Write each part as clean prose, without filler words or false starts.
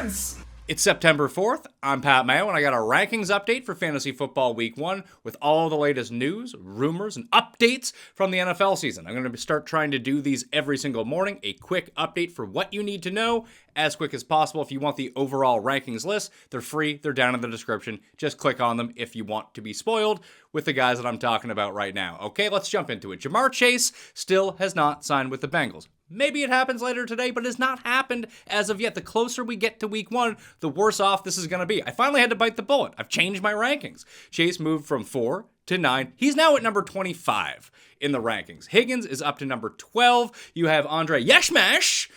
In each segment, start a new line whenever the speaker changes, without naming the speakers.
words!
It's September 4th. I'm Pat Mayo, and I got a rankings update for Fantasy Football Week 1 with all the latest news, rumors, and updates from the NFL season. I'm going to start trying to do these every single morning, a quick update for what you need to know as quick as possible. If you want the overall rankings list, they're free. They're down in the description. Just click on them if you want to be spoiled with the guys that I'm talking about right now. Okay, let's jump into it. Jamar Chase still has not signed with the Bengals. Maybe it happens later today, but it has not happened as of yet. The closer we get to week 1, the worse off this is going to be. I finally had to bite the bullet. I've changed my rankings. Chase moved from 4 to 9. He's now at number 25 in the rankings. Higgins is up to number 12. You have Andre Yeshmash,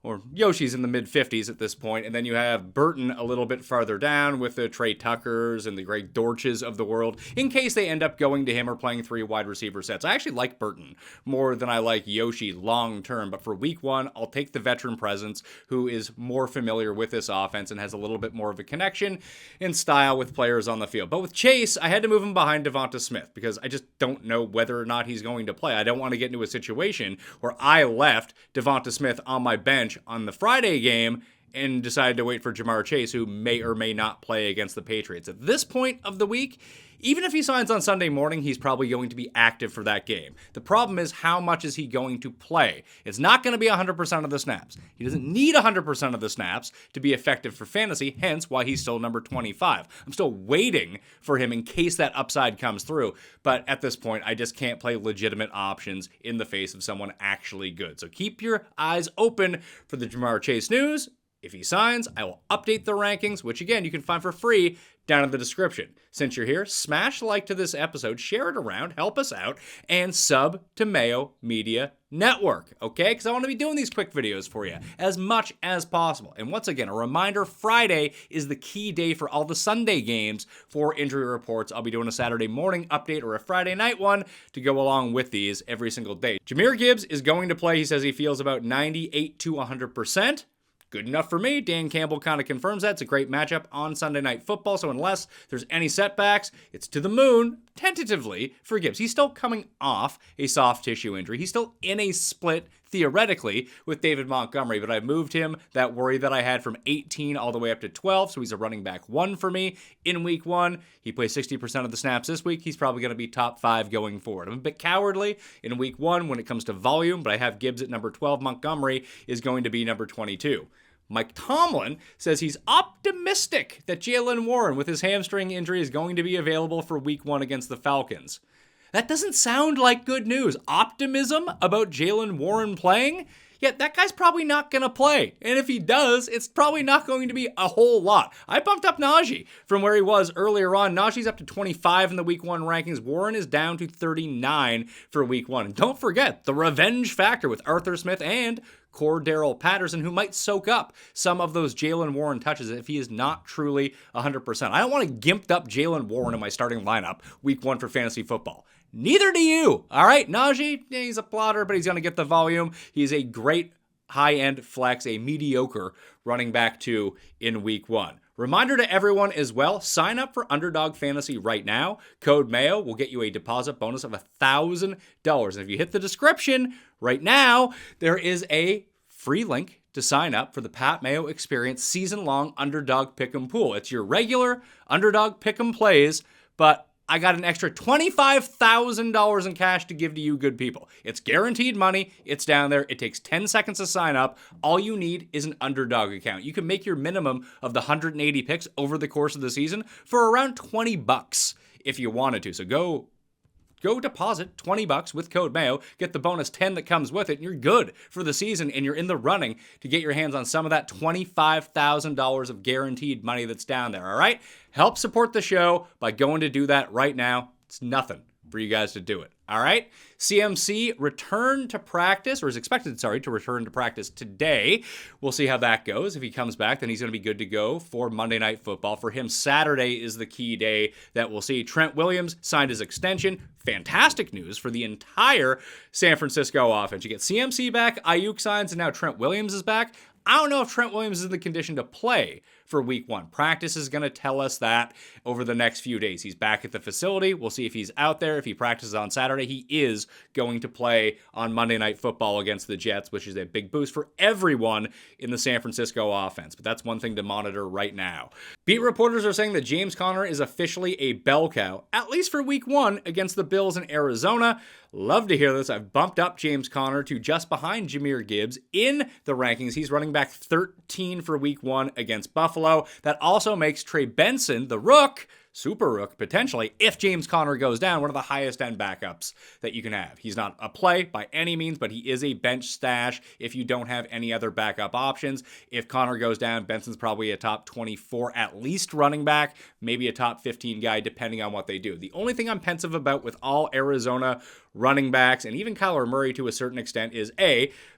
or Yoshi's in the mid-50s at this point, and then you have Burton a little bit farther down with the Trey Tuckers and the Greg Dortches of the world, in case they end up going to him or playing 3 wide receiver sets. I actually like Burton more than I like Yoshi long-term, but for week 1, I'll take the veteran presence who is more familiar with this offense and has a little bit more of a connection in style with players on the field. But with Chase, I had to move him behind Devonta Smith because I just don't know whether or not he's going to play. I don't want to get into a situation where I left Devonta Smith on my bench on the Friday game and decided to wait for Jamar Chase, who may or may not play against the Patriots. At this point of the week, even if he signs on Sunday morning, he's probably going to be active for that game. The problem is, how much is he going to play? It's not going to be 100% of the snaps. He doesn't need 100% of the snaps to be effective for fantasy, hence why he's still number 25. I'm still waiting for him in case that upside comes through, but at this point, I just can't play legitimate options in the face of someone actually good. So keep your eyes open for the Jamar Chase news. If he signs, I will update the rankings, which again, you can find for free down in the description. Since you're here, smash like to this episode, share it around, help us out, and sub to Mayo Media Network, okay? Because I want to be doing these quick videos for you as much as possible. And once again, a reminder, Friday is the key day for all the Sunday games for injury reports. I'll be doing a Saturday morning update or a Friday night one to go along with these every single day. Jahmyr Gibbs is going to play. He says he feels about 98 to 100%. Good enough for me. Dan Campbell kind of confirms that. It's a great matchup on Sunday Night Football, so unless there's any setbacks, it's to the moon, tentatively, for Gibbs. He's still coming off a soft tissue injury. He's still in a split, theoretically, with David Montgomery, but I've moved him, that worry that I had, from 18 all the way up to 12, so he's a running back 1 for me in week 1. He plays 60% of the snaps this week. He's probably going to be top 5 going forward. I'm a bit cowardly in week 1 when it comes to volume, but I have Gibbs at number 12. Montgomery is going to be number 22. Mike Tomlin says he's optimistic that Jaylen Warren with his hamstring injury is going to be available for week 1 against the Falcons. That doesn't sound like good news. Optimism about Jaylen Warren playing? Yeah, that guy's probably not going to play. And if he does, it's probably not going to be a whole lot. I bumped up Najee from where he was earlier on. Najee's up to 25 in the week 1 rankings. Warren is down to 39 for week 1. And don't forget the revenge factor with Arthur Smith and Cordero Patterson, who might soak up some of those Jaylen Warren touches if he is not truly 100%. I don't want to gimped up Jaylen Warren in my starting lineup week 1 for fantasy football. Neither do you. All right, Najee, yeah, he's a plotter, but he's going to get the volume. He's a great high-end flex, a mediocre running back 2 in week 1. Reminder to everyone as well, sign up for Underdog Fantasy right now. Code Mayo will get you a deposit bonus of $1,000. And if you hit the description right now, there is a free link to sign up for the Pat Mayo Experience season-long Underdog Pick'em Pool. It's your regular Underdog Pick'em plays, but I got an extra $25,000 in cash to give to you good people. It's guaranteed money. It's down there. It takes 10 seconds to sign up. All you need is an Underdog account. You can make your minimum of the 180 picks over the course of the season for around $20 if you wanted to. So go deposit $20 with code Mayo, get the bonus 10 that comes with it, and you're good for the season, and you're in the running to get your hands on some of that $25,000 of guaranteed money that's down there, all right? Help support the show by going to do that right now. It's nothing for you guys to do it, all right? CMC returned to practice, or is expected, to return to practice today. We'll see how that goes. If he comes back, then he's going to be good to go for Monday Night Football. For him, Saturday is the key day that we'll see. Trent Williams signed his extension. Fantastic news for the entire San Francisco offense. You get CMC back, Ayuk signs, and now Trent Williams is back. I don't know if Trent Williams is in the condition to play for week 1. Practice is going to tell us that over the next few days. He's back at the facility. We'll see if he's out there. If he practices on Saturday, he is going to play on Monday Night Football against the Jets, which is a big boost for everyone in the San Francisco offense. But that's one thing to monitor right now. Beat reporters are saying that James Conner is officially a bell cow, at least for week 1 against the Bills in Arizona. Love to hear this. I've bumped up James Conner to just behind Jahmyr Gibbs in the rankings. He's running back 13 for week 1 against Buffalo. That also makes Trey Benson, the rook, super rook potentially, if James Conner goes down, one of the highest end backups that you can have. He's not a play by any means, but he is a bench stash if you don't have any other backup options. If Conner goes down, Benson's probably a top 24 at least running back, maybe a top 15 guy depending on what they do. The only thing I'm pensive about with all Arizona running backs, and even Kyler Murray to a certain extent, is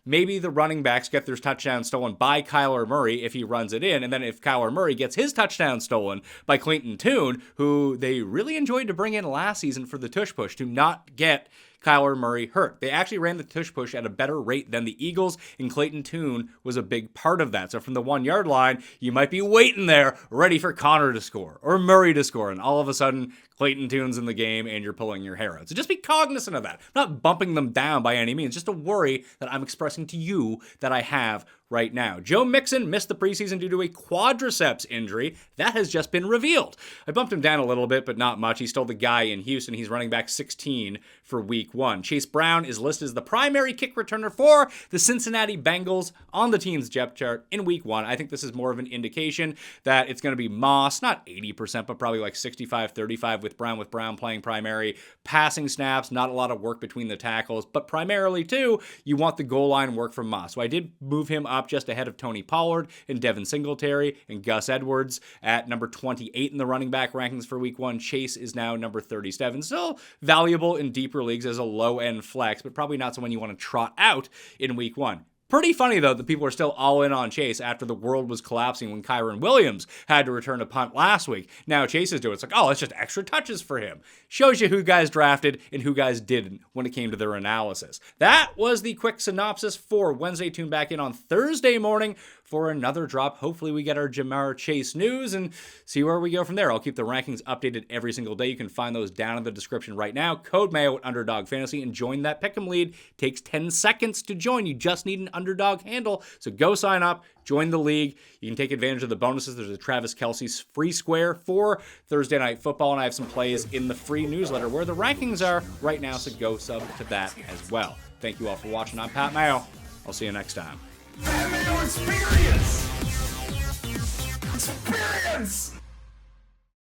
maybe the running backs get their touchdown stolen by Kyler Murray if he runs it in, and then if Kyler Murray gets his touchdown stolen by Clayton Tune, who they really enjoyed to bring in last season for the tush push, to not get Kyler Murray hurt. They actually ran the tush push at a better rate than the Eagles, and Clayton Tune was a big part of that. So from the 1 yard line, you might be waiting there, ready for Conner to score or Murray to score, and all of a sudden, Clayton Tune's in the game and you're pulling your hair out. So just be cognizant of that. I'm not bumping them down by any means, just a worry that I'm expressing to you that I have right now. Joe Mixon missed the preseason due to a quadriceps injury. That has just been revealed. I bumped him down a little bit, but not much. He's still the guy in Houston. He's running back 16 for week 1. Chase Brown is listed as the primary kick returner for the Cincinnati Bengals on the team's depth chart in week 1. I think this is more of an indication that it's going to be Moss, not 80%, but probably like 65-35 with Brown playing primary. Passing snaps, not a lot of work between the tackles, but primarily too, you want the goal line work from Moss. So I did move him up just ahead of Tony Pollard and Devin Singletary and Gus Edwards at number 28 in the running back rankings for week 1. Chase is now number 37. Still valuable in deeper leagues as a low-end flex, but probably not someone you want to trot out in week 1. Pretty funny, though, that people are still all in on Chase after the world was collapsing when Kyren Williams had to return a punt last week. Now Chase is doing it. It's like, oh, it's just extra touches for him. Shows you who guys drafted and who guys didn't when it came to their analysis. That was the quick synopsis for Wednesday. Tune back in on Thursday morning for another drop. Hopefully we get our Ja'Marr Chase news and see where we go from there. I'll keep the rankings updated every single day. You can find those down in the description right now. Code Mayo at Underdog Fantasy and join that Pick'em lead. Takes 10 seconds to join. You just need an Underdog handle. So go sign up, join the league. You can take advantage of the bonuses. There's a Travis Kelce's free square for Thursday Night Football, and I have some plays in the free newsletter where the rankings are right now, so go sub to that as well. Thank you all for watching. I'm Pat Mayo. I'll see you next time.
Mayo Experience! Experience!